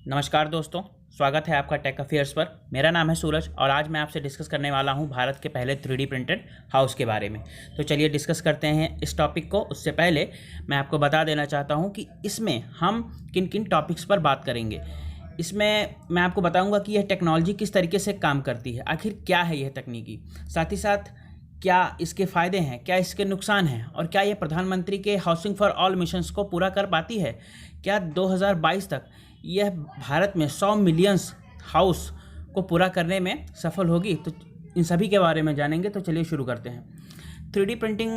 नमस्कार दोस्तों, स्वागत है आपका टेक अफेयर्स पर। मेरा नाम है सूरज और आज मैं आपसे डिस्कस करने वाला हूं भारत के पहले 3D प्रिंटेड हाउस के बारे में। तो चलिए डिस्कस करते हैं इस टॉपिक को। उससे पहले मैं आपको बता देना चाहता हूं कि इसमें हम किन किन टॉपिक्स पर बात करेंगे। इसमें मैं आपको बताऊंगा कि यह टेक्नोलॉजी किस तरीके से काम करती है, आखिर क्या है यह तकनीकी, साथ ही साथ क्या इसके फ़ायदे हैं, क्या इसके नुकसान हैं और क्या ये प्रधानमंत्री के हाउसिंग फॉर ऑल मिशंस को पूरा कर पाती है। क्या 2022 तक यह भारत में 100 मिलियंस हाउस को पूरा करने में सफल होगी। तो इन सभी के बारे में जानेंगे। तो चलिए शुरू करते हैं। 3D प्रिंटिंग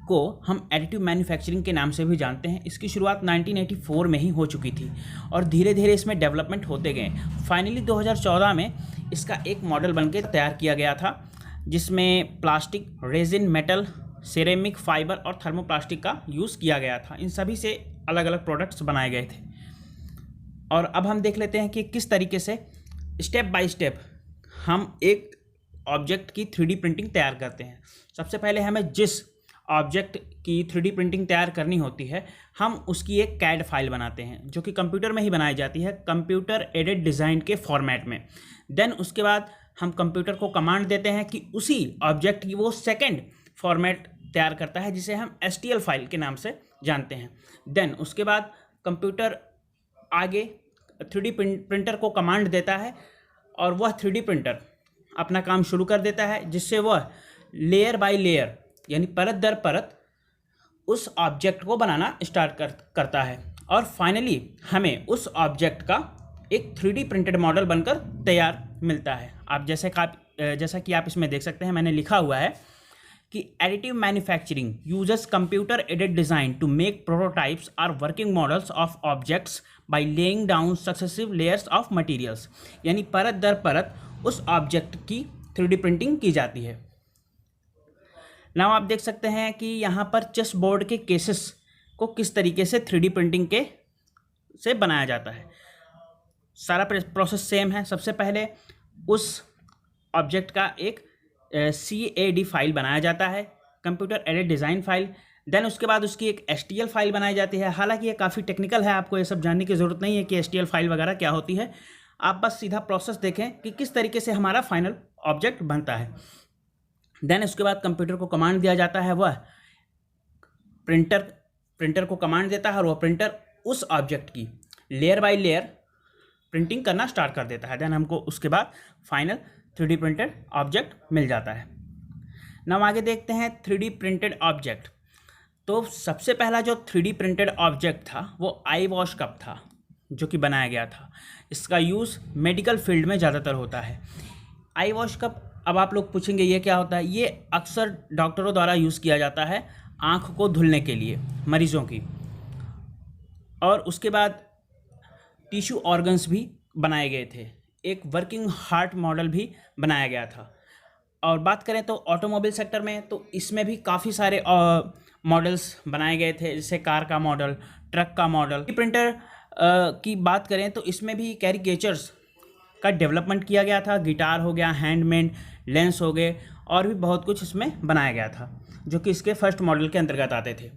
को हम एडिटिव मैन्युफैक्चरिंग के नाम से भी जानते हैं। इसकी शुरुआत 1984 में ही हो चुकी थी और धीरे धीरे इसमें डेवलपमेंट होते गए। फाइनली 2014 में इसका एक मॉडल बनके तैयार किया गया था, जिसमें plastic, resin, metal, ceramic, fibre और थर्मोप्लास्टिक का यूज़ किया गया था। इन सभी से अलग अलग प्रोडक्ट्स बनाए गए थे। और अब हम देख लेते हैं कि किस तरीके से स्टेप बाय स्टेप हम एक ऑब्जेक्ट की 3D प्रिंटिंग तैयार करते हैं। सबसे पहले हमें जिस ऑब्जेक्ट की 3D प्रिंटिंग तैयार करनी होती है, हम उसकी एक कैड फाइल बनाते हैं, जो कि कंप्यूटर में ही बनाई जाती है, कंप्यूटर एडेड डिज़ाइन के फॉर्मेट में। देन उसके बाद हम कंप्यूटर को कमांड देते हैं कि उसी ऑब्जेक्ट की वो सेकेंड फॉर्मेट तैयार करता है, जिसे हम STL फाइल के नाम से जानते हैं। देन उसके बाद कंप्यूटर आगे 3D प्रिंटर को कमांड देता है और वह 3D प्रिंटर अपना काम शुरू कर देता है, जिससे वह लेयर बाय लेयर यानी परत दर परत उस ऑब्जेक्ट को बनाना स्टार्ट करता है और फाइनली हमें उस ऑब्जेक्ट का एक 3D प्रिंटेड मॉडल बनकर तैयार मिलता है। आप जैसा कि आप इसमें देख सकते हैं, मैंने लिखा हुआ है कि additive manufacturing uses computer aided design to make prototypes or working models of objects by laying down successive layers of materials. यानी परत दर परत उस ऑब्जेक्ट की 3D प्रिंटिंग की जाती है। नाउ आप देख सकते हैं कि यहाँ पर चेस बोर्ड के केसेस को किस तरीके से 3D प्रिंटिंग से बनाया जाता है। सारा प्रोसेस सेम है। सबसे पहले उस ऑब्जेक्ट का एक CAD फाइल बनाया जाता है, computer aided design file. Then उसके बाद उसकी एक STL फाइल बनाई जाती है। हालांकि ये काफ़ी टेक्निकल है, आपको ये सब जानने की ज़रूरत नहीं है कि STL फाइल वगैरह क्या होती है। आप बस सीधा प्रोसेस देखें कि किस तरीके से हमारा फाइनल ऑब्जेक्ट बनता है। देन उसके बाद कंप्यूटर को कमांड दिया जाता है, वह प्रिंटर को कमांड देता है और वह प्रिंटर उस ऑब्जेक्ट की लेयर बाय लेयर प्रिंटिंग करना स्टार्ट कर देता है। देन हमको उसके बाद फाइनल 3D प्रिंटेड ऑब्जेक्ट मिल जाता है। नाउ आगे देखते हैं 3D प्रिंटेड ऑब्जेक्ट। तो सबसे पहला जो 3D प्रिंटेड ऑब्जेक्ट था वो आई वॉश कप था, जो कि बनाया गया था। इसका यूज़ मेडिकल फील्ड में ज़्यादातर होता है। आई वॉश कप, अब आप लोग पूछेंगे ये क्या होता है। ये अक्सर डॉक्टरों द्वारा यूज़ किया जाता है आँख को धुलने के लिए मरीज़ों की। और उसके बाद टिश्यू ऑर्गन्स भी बनाए गए थे। एक वर्किंग हार्ट मॉडल भी बनाया गया था। और बात करें तो ऑटोमोबाइल सेक्टर में, तो इसमें भी काफ़ी सारे मॉडल्स बनाए गए थे, जैसे कार का मॉडल, ट्रक का मॉडल। प्रिंटर की बात करें तो इसमें भी कैरिकेचर्स का डेवलपमेंट किया गया था। गिटार हो गया, हैंडमेड लेंस हो गए और भी बहुत कुछ इसमें बनाया गया था, जो कि इसके फर्स्ट मॉडल के अंतर्गत आते थे।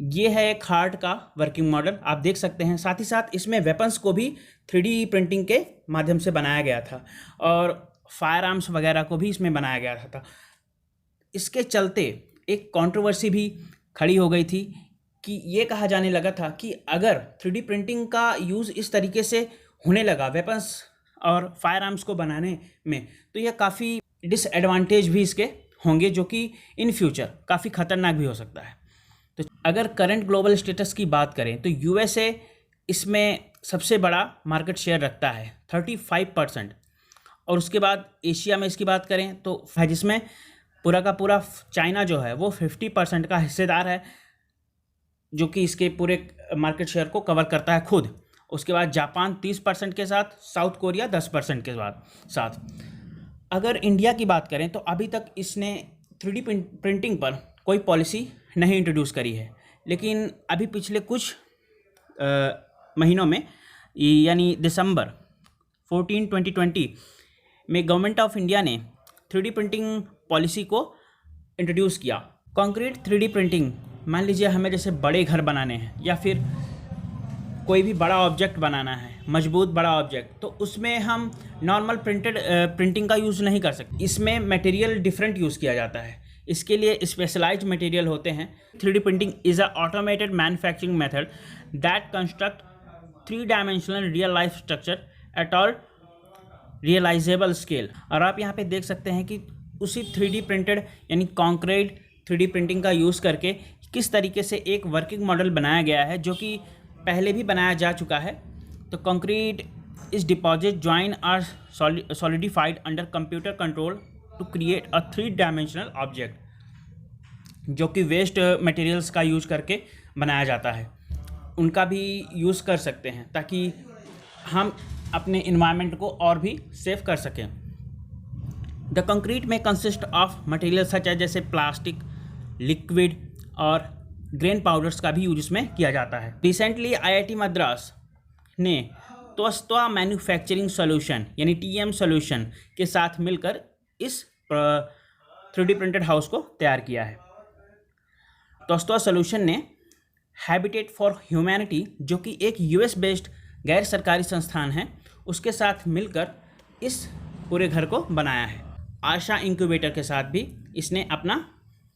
ये है एक हार्ट का वर्किंग मॉडल, आप देख सकते हैं। साथ ही साथ इसमें वेपन्स को भी 3D प्रिंटिंग के माध्यम से बनाया गया था और फायर आर्म्स वगैरह को भी इसमें बनाया गया था। इसके चलते एक कंट्रोवर्सी भी खड़ी हो गई थी कि ये कहा जाने लगा था कि अगर 3D प्रिंटिंग का यूज़ इस तरीके से होने लगा वेपन्स और फायर आर्म्स को बनाने में, तो यह काफ़ी डिसएडवांटेज भी इसके होंगे, जो कि इन फ्यूचर काफ़ी ख़तरनाक भी हो सकता है। तो अगर करंट ग्लोबल स्टेटस की बात करें तो USA इसमें सबसे बड़ा मार्केट शेयर रखता है 35%। और उसके बाद एशिया में इसकी बात करें तो है, जिसमें पूरा का पूरा चाइना जो है वो 50% का हिस्सेदार है, जो कि इसके पूरे मार्केट शेयर को कवर करता है खुद। उसके बाद जापान 30% के साथ, साउथ कोरिया 10% के साथ। अगर इंडिया की बात करें तो अभी तक इसने 3D प्रिंटिंग पर कोई पॉलिसी नहीं इंट्रोड्यूस करी है, लेकिन अभी पिछले कुछ महीनों में यानी दिसंबर 14, 2020 में गवर्नमेंट ऑफ इंडिया ने 3D प्रिंटिंग पॉलिसी को इंट्रोड्यूस किया। कंक्रीट 3D प्रिंटिंग, मान लीजिए हमें जैसे बड़े घर बनाने हैं या फिर कोई भी बड़ा ऑब्जेक्ट बनाना है, मजबूत बड़ा ऑब्जेक्ट, तो उसमें हम नॉर्मल प्रिंटिंग का यूज़ नहीं कर सकते। इसमें मटेरियल डिफरेंट यूज़ किया जाता है, इसके लिए स्पेशलाइज्ड मटेरियल होते हैं। 3D printing is a automated manufacturing method that construct 3 dimensional real life structure at all realisable scale. और आप यहाँ पे देख सकते हैं कि उसी 3D प्रिंटेड यानी कॉन्क्रीट 3D प्रिंटिंग का यूज़ करके किस तरीके से एक वर्किंग मॉडल बनाया गया है, जो कि पहले भी बनाया जा चुका है। तो concrete is deposit join or solidified under computer control to create a 3 dimensional object, जो कि वेस्ट मटेरियल्स का यूज करके बनाया जाता है। उनका भी यूज़ कर सकते हैं ताकि हम अपने इन्वायरमेंट को और भी सेव कर सकें। द कंक्रीट में कंसिस्ट ऑफ मटेरियल सच है, जैसे प्लास्टिक, लिक्विड और ग्रेन पाउडर्स का भी यूज इसमें किया जाता है। रिसेंटली IIT मद्रास ने त्वस्त्वा मैन्युफैक्चरिंग सॉल्यूशन यानी TM सॉल्यूशन के साथ मिलकर इस 3D प्रिंटेड हाउस को तैयार किया है। त्वस्त्वा सॉल्यूशन ने हैबिटेट फॉर ह्यूमैनिटी, जो कि एक US बेस्ड गैर सरकारी संस्थान है, उसके साथ मिलकर इस पूरे घर को बनाया है। आशा इंक्यूबेटर के साथ भी इसने अपना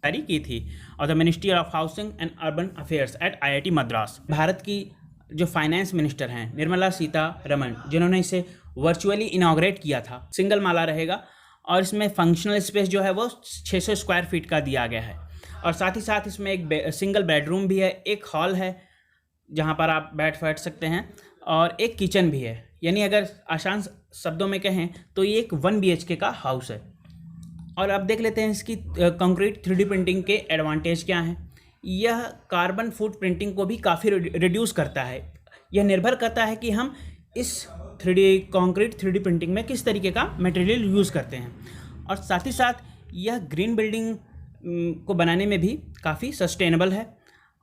तैयारी की थी। और the ministry of housing and urban affairs at IIT Madras, Bharat की जो फाइनेंस मिनिस्टर हैं निर्मला सीतारमण, जिन्होंने इसे वर्चुअली इनॉग्रेट किया था। सिंगल माला रहेगा और इसमें फंक्शनल स्पेस जो है वो 600 स्क्वायर फीट का दिया गया है। और साथ ही साथ इसमें एक सिंगल बेडरूम भी है, एक हॉल है जहाँ पर आप बैठ सकते हैं, और एक किचन भी है। यानी अगर आसान शब्दों में कहें तो ये एक 1 BHK का हाउस है। और अब देख लेते हैं इसकी कंक्रीट 3D प्रिंटिंग के एडवांटेज क्या हैं। यह कार्बन फुट प्रिंटिंग को भी काफ़ी रिड्यूस करता है। यह निर्भर करता है कि हम इस कंक्रीट 3D प्रिंटिंग में किस तरीके का मटेरियल यूज़ करते हैं। और साथ ही साथ यह ग्रीन बिल्डिंग को बनाने में भी काफ़ी सस्टेनेबल है।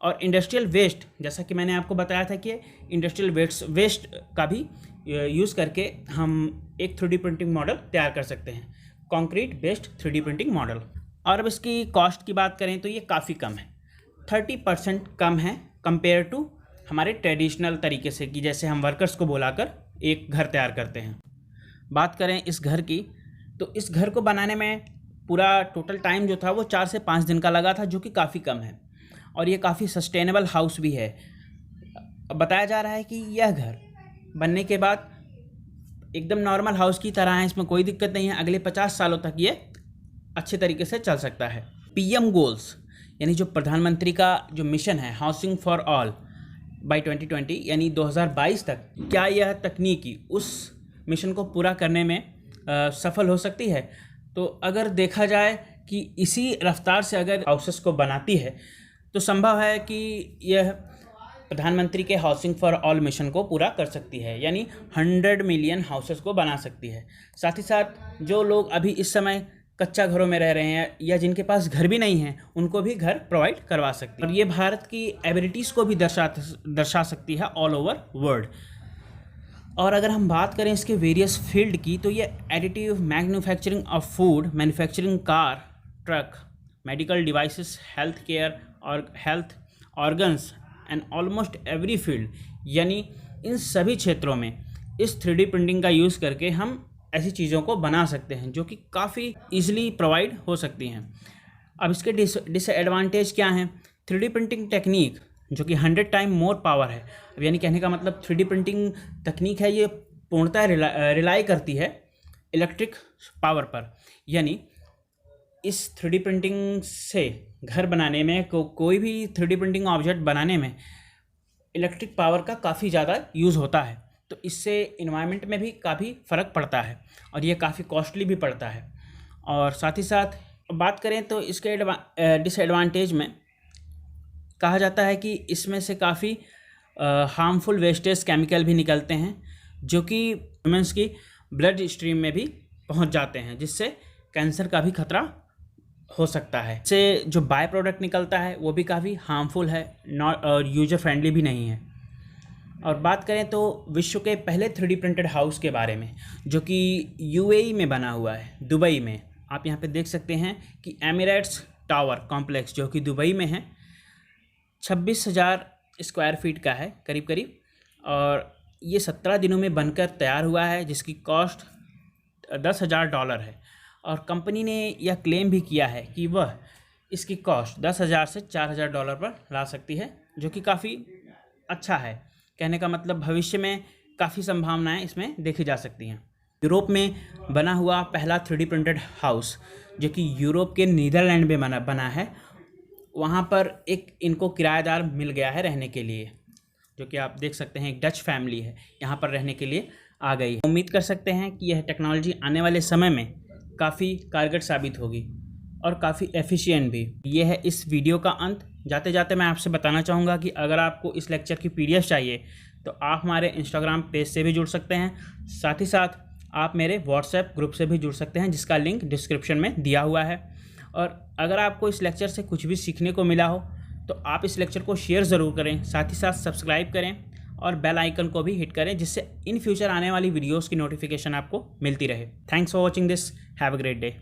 और इंडस्ट्रियल वेस्ट, जैसा कि मैंने आपको बताया था कि इंडस्ट्रियल वेस्ट का भी यूज़ करके हम एक 3D प्रिंटिंग मॉडल तैयार कर सकते हैं, concrete based 3D printing model. और अब इसकी कॉस्ट की बात करें तो ये काफ़ी कम है, 30% कम है कंपेयर टू हमारे ट्रेडिशनल तरीके से, कि जैसे हम वर्कर्स को बुलाकर एक घर तैयार करते हैं। बात करें इस घर की, तो इस घर को बनाने में पूरा टोटल टाइम जो था वो 4 से 5 दिन का लगा था, जो कि काफ़ी कम है। और ये काफ़ी सस्टेनेबल हाउस भी है। बताया जा रहा है कि यह घर बनने के बाद एकदम नॉर्मल हाउस की तरह है, इसमें कोई दिक्कत नहीं है। अगले 50 सालों तक ये अच्छे तरीके से चल सकता है। PM गोल्स यानी जो प्रधानमंत्री का जो मिशन है हाउसिंग फॉर ऑल बाय 2020 यानी 2022 तक, क्या यह तकनीकी उस मिशन को पूरा करने में सफल हो सकती है? तो अगर देखा जाए कि इसी रफ्तार से अगर हाउसेस को बनाती है तो संभव है कि यह प्रधानमंत्री के हाउसिंग फॉर ऑल मिशन को पूरा कर सकती है, यानी 100 मिलियन हाउसेस को बना सकती है। साथ ही साथ जो लोग अभी इस समय कच्चा घरों में रह रहे हैं या जिनके पास घर भी नहीं है, उनको भी घर प्रोवाइड करवा सकती है। और ये भारत की एबिलिटीज़ को भी दर्शा सकती है ऑल ओवर वर्ल्ड। और अगर हम बात करें इसके वेरियस फील्ड की, तो ये additive manufacturing of food, manufacturing car, truck, medical devices, health care और health organs and almost every field, यानी इन सभी क्षेत्रों में इस 3D प्रिंटिंग का यूज़ करके हम ऐसी चीज़ों को बना सकते हैं जो कि काफ़ी ईजिली प्रोवाइड हो सकती हैं। अब इसके डिसएडवांटेज क्या हैं? 3D प्रिंटिंग टेक्निक जो कि 100 टाइम मोर पावर है। अब यानी कहने का मतलब 3D प्रिंटिंग तकनीक है, ये पूर्णतः रिलाई करती है इलेक्ट्रिक पावर पर। यानी इस 3D प्रिंटिंग से घर बनाने में कोई भी 3D प्रिंटिंग ऑब्जेक्ट बनाने में इलेक्ट्रिक पावर का काफ़ी ज़्यादा यूज़ होता है, तो इससे इन्वायरमेंट में भी काफ़ी फ़र्क पड़ता है और ये काफ़ी कॉस्टली भी पड़ता है। और साथ ही साथ बात करें तो इसके डिसएडवांटेज में कहा जाता है कि इसमें से काफ़ी हार्मफुल वेस्टेज केमिकल भी निकलते हैं जो कि ह्यूमन्स की ब्लड स्ट्रीम में भी पहुंच जाते हैं, जिससे कैंसर का भी खतरा हो सकता है। इससे जो बाय प्रोडक्ट निकलता है वो भी काफ़ी हार्मफुल है और यूजर फ्रेंडली भी नहीं है। और बात करें तो विश्व के पहले 3D प्रिंटेड हाउस के बारे में, जो कि UAE में बना हुआ है, दुबई में। आप यहाँ पे देख सकते हैं कि एमिरेट्स टावर कॉम्प्लेक्स जो कि दुबई में है, 26,000 स्क्वायर फीट का है करीब करीब, और ये 17 दिनों में बनकर तैयार हुआ है, जिसकी कॉस्ट $10,000 है। और कंपनी ने यह क्लेम भी किया है कि वह इसकी कॉस्ट $10,000 से $4,000 पर ला सकती है, जो कि काफ़ी अच्छा है। कहने का मतलब भविष्य में काफ़ी संभावनाएं इसमें देखी जा सकती हैं। यूरोप में बना हुआ पहला 3D प्रिंटेड हाउस, जो कि यूरोप के नीदरलैंड में बना है, वहाँ पर एक इनको किराएदार मिल गया है रहने के लिए, जो कि आप देख सकते हैं एक डच फैमिली है, यहाँ पर रहने के लिए आ गई है। उम्मीद कर सकते हैं कि यह टेक्नोलॉजी आने वाले समय में काफ़ी कारगर साबित होगी और काफ़ी एफिशिएंट भी। ये है इस वीडियो का अंत। जाते जाते मैं आपसे बताना चाहूँगा कि अगर आपको इस लेक्चर की PDF चाहिए तो आप हमारे इंस्टाग्राम पेज से भी जुड़ सकते हैं, साथ ही साथ आप मेरे व्हाट्सएप ग्रुप से भी जुड़ सकते हैं, जिसका लिंक डिस्क्रिप्शन में दिया हुआ है। और अगर आपको इस लेक्चर से कुछ भी सीखने को मिला हो तो आप इस लेक्चर को शेयर ज़रूर करें, साथ ही साथ सब्सक्राइब करें और बेल आइकन को भी हिट करें, जिससे इन फ्यूचर आने वाली वीडियोज़ की नोटिफिकेशन आपको मिलती रहे। Thanks for watching this. Have a great day.